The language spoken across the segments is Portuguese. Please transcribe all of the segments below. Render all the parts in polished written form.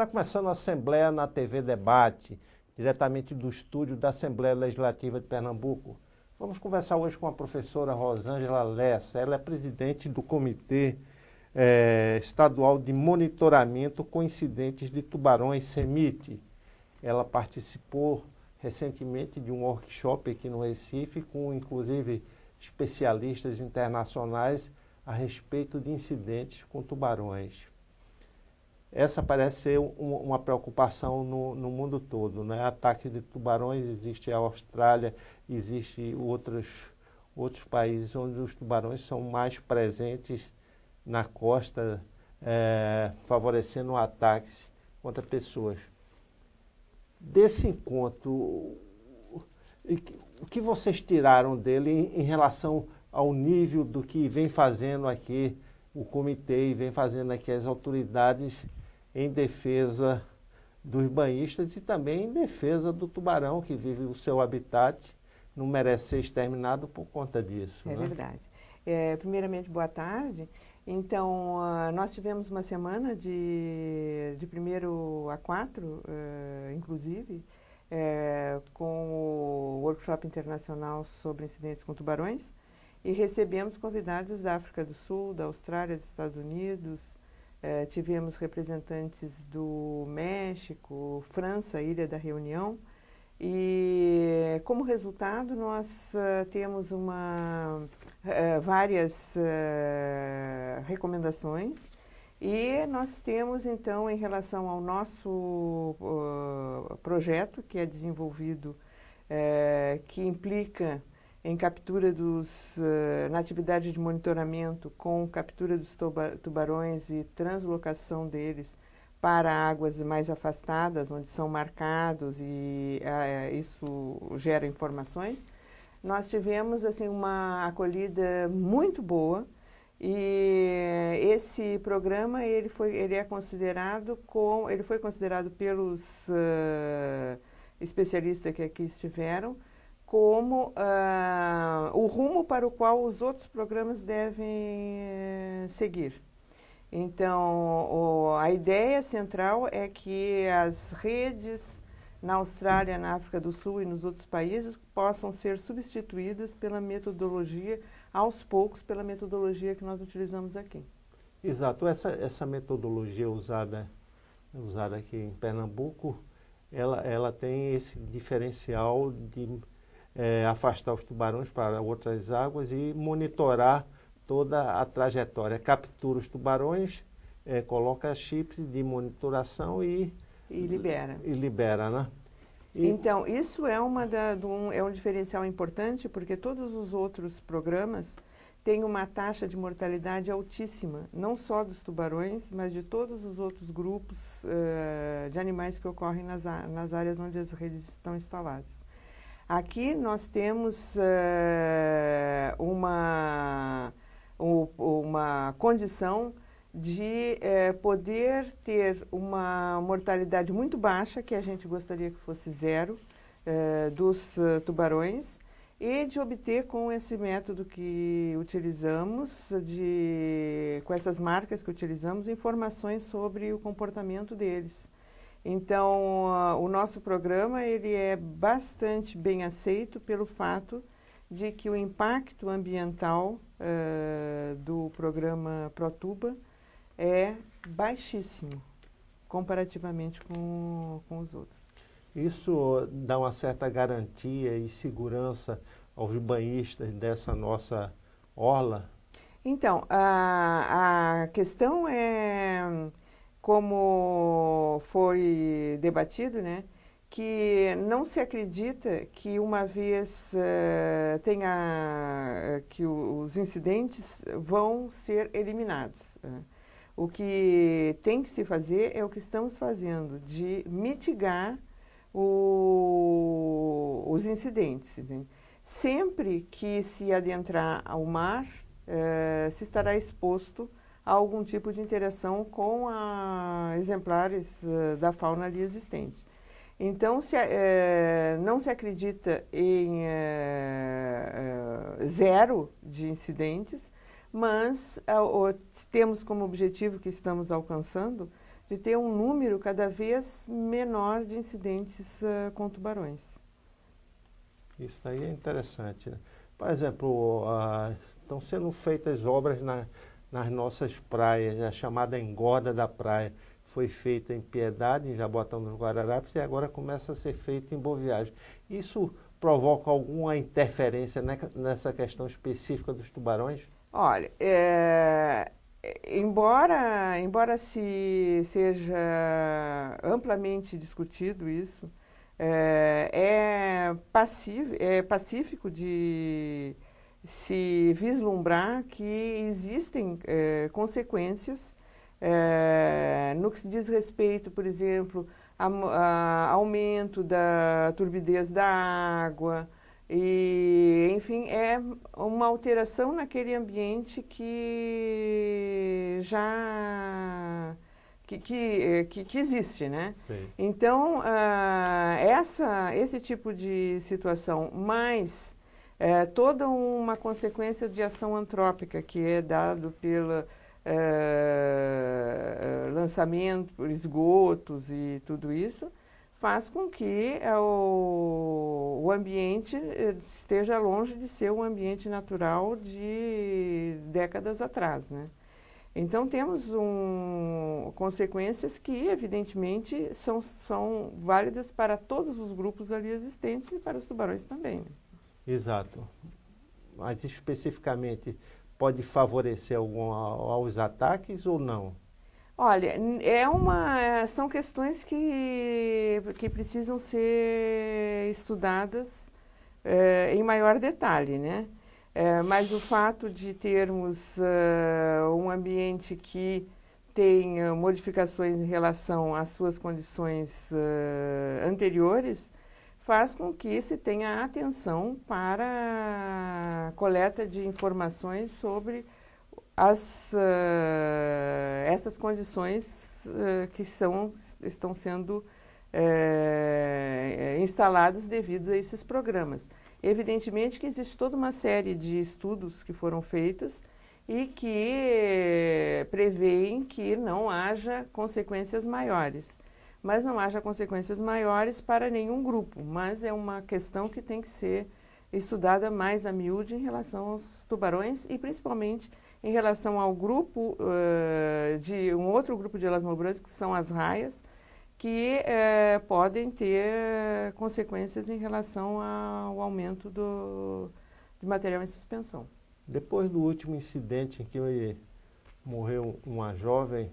Está começando a Assembleia na TV Debate, diretamente do estúdio da Assembleia Legislativa de Pernambuco. Vamos conversar hoje com a professora Rosângela Lessa. Ela é presidente do Comitê Estadual de Monitoramento com Incidentes de Tubarões, CEMIT. Ela participou recentemente de um workshop aqui no Recife, com inclusive especialistas internacionais a respeito de incidentes com tubarões. Essa parece ser uma preocupação no mundo todo, né? Ataque de tubarões, existe a Austrália, existe outros países onde os tubarões são mais presentes na costa, favorecendo ataques contra pessoas. Desse encontro, o que vocês tiraram dele em relação ao nível do que vem fazendo aqui o comitê e vem fazendo aqui as autoridades em defesa dos banhistas e também em defesa do tubarão que vive o seu habitat, não merece ser exterminado por conta disso. É, né? verdade. Primeiramente, boa tarde. Então, nós tivemos uma semana de 1º a 4, inclusive, com o Workshop Internacional sobre Incidentes com Tubarões, e recebemos convidados da África do Sul, da Austrália, dos Estados Unidos, tivemos representantes do México, França, Ilha da Reunião, e como resultado nós temos várias recomendações, e nós temos então, em relação ao nosso projeto que é desenvolvido, que implica em captura na atividade de monitoramento com captura dos tubarões e translocação deles para águas mais afastadas, onde são marcados e isso gera informações. Nós tivemos assim uma acolhida muito boa e esse programa ele foi considerado pelos especialistas que aqui estiveram como o rumo para o qual os outros programas devem seguir. Então, a ideia central é que as redes na Austrália, na África do Sul e nos outros países possam ser substituídas pela metodologia, aos poucos, pela metodologia que nós utilizamos aqui. Exato. Essa metodologia usada aqui em Pernambuco, ela tem esse diferencial de afastar os tubarões para outras águas e monitorar toda a trajetória. Captura os tubarões, coloca chips de monitoração e libera. E libera, né? Então, isso é um diferencial importante, porque todos os outros programas têm uma taxa de mortalidade altíssima, não só dos tubarões, mas de todos os outros grupos de animais que ocorrem nas áreas onde as redes estão instaladas. Aqui nós temos uma condição de poder ter uma mortalidade muito baixa, que a gente gostaria que fosse 0, dos tubarões, e de obter com esse método que utilizamos, com essas marcas que utilizamos, informações sobre o comportamento deles. Então, o nosso programa ele é bastante bem aceito pelo fato de que o impacto ambiental do programa ProTuba é baixíssimo, comparativamente com os outros. Isso dá uma certa garantia e segurança aos banhistas dessa nossa orla? Então, a questão é, como foi debatido, né, que não se acredita que uma vez que os incidentes vão ser eliminados. O que tem que se fazer é o que estamos fazendo, de mitigar os incidentes. Né? Sempre que se adentrar ao mar, se estará exposto a algum tipo de interação com exemplares da fauna ali existente. Então, não se acredita em 0 de incidentes, mas temos como objetivo que estamos alcançando de ter um número cada vez menor de incidentes com tubarões. Isso aí é interessante, né? Por exemplo, estão sendo feitas obras nas nossas praias, a chamada engorda da praia. Foi feita em Piedade, em Jaboatão dos Guararapes, e agora começa a ser feita em Boa Viagem. Isso provoca alguma interferência nessa questão específica dos tubarões? Olha, embora se seja amplamente discutido isso, é pacífico de se vislumbrar que existem consequências no que se diz respeito, por exemplo, a aumento da turbidez da água, e, enfim, é uma alteração naquele ambiente que já que existe, né? Sim. Então, esse tipo de situação, mais toda uma consequência de ação antrópica que é dado pelo lançamento por esgotos e tudo isso, faz com que o ambiente esteja longe de ser um ambiente natural de décadas atrás, né? Então, temos consequências que, evidentemente, são válidas para todos os grupos ali existentes e para os tubarões também, né? Exato. Mas especificamente pode favorecer aos ataques ou não? Olha, são questões que precisam ser estudadas em maior detalhe, né? Mas o fato de termos um ambiente que tem modificações em relação às suas condições anteriores faz com que se tenha atenção para a coleta de informações sobre essas condições que estão sendo instaladas devido a esses programas. Evidentemente que existe toda uma série de estudos que foram feitos e que prevêem que não haja consequências maiores. Mas não haja consequências maiores para nenhum grupo, mas é uma questão que tem que ser estudada mais a miúde em relação aos tubarões e principalmente em relação ao grupo de um outro grupo de elasmobranquis, que são as raias, que podem ter consequências em relação ao aumento de material em suspensão. Depois do último incidente em que morreu uma jovem,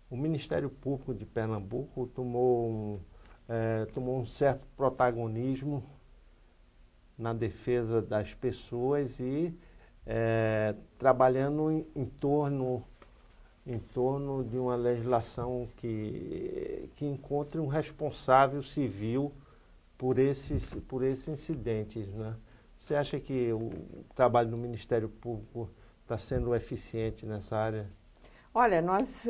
o Ministério Público de Pernambuco tomou um certo protagonismo na defesa das pessoas e trabalhando em torno de uma legislação que encontre um responsável civil por esses incidentes, né? Você acha que o trabalho do Ministério Público está sendo eficiente nessa área? Olha, nós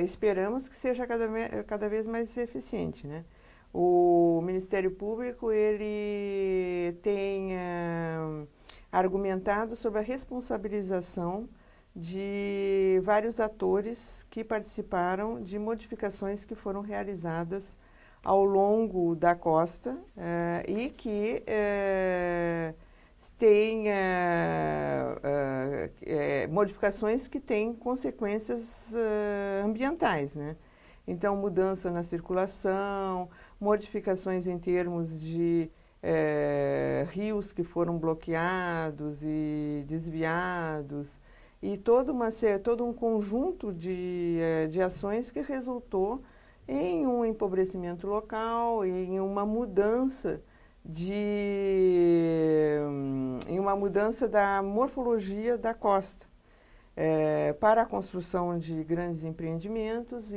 esperamos que seja cada vez mais eficiente, né? O Ministério Público, ele tem argumentado sobre a responsabilização de vários atores que participaram de modificações que foram realizadas ao longo da costa e que tem modificações que têm consequências ambientais, né? Então, mudança na circulação, modificações em termos de rios que foram bloqueados e desviados, e todo um conjunto de ações que resultou em um empobrecimento local, em uma mudança da morfologia da costa, para a construção de grandes empreendimentos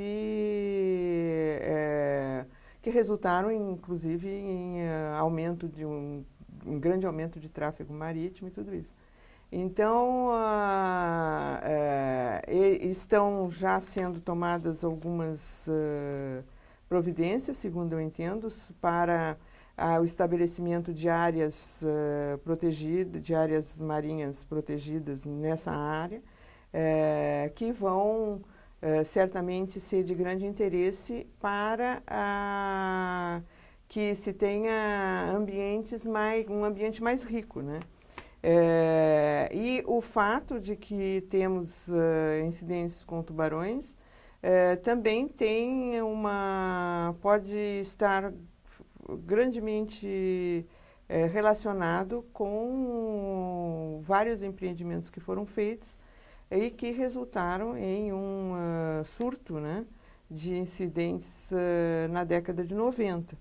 que resultaram, inclusive, em um grande aumento de tráfego marítimo e tudo isso. Então, estão já sendo tomadas algumas providências, segundo eu entendo, para o estabelecimento de áreas protegidas, de áreas marinhas protegidas nessa área, que vão certamente ser de grande interesse para que se tenha um ambiente mais rico, né? E o fato de que temos incidentes com tubarões também pode estar grandemente relacionado com vários empreendimentos que foram feitos e que resultaram em um surto, né, de incidentes na década de 90.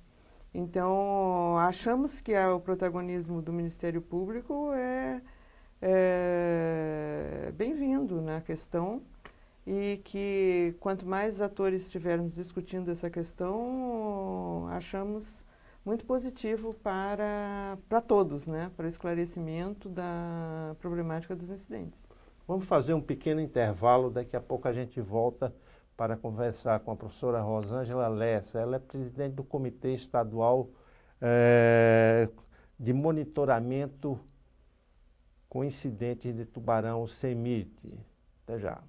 Então, achamos que o protagonismo do Ministério Público é bem-vindo na questão e que quanto mais atores estivermos discutindo essa questão, achamos muito positivo para todos, né, para o esclarecimento da problemática dos incidentes. Vamos fazer um pequeno intervalo, daqui a pouco a gente volta para conversar com a professora Rosângela Lessa. Ela é presidente do Comitê Estadual de Monitoramento com Incidentes de Tubarão, CEMIT. Até já.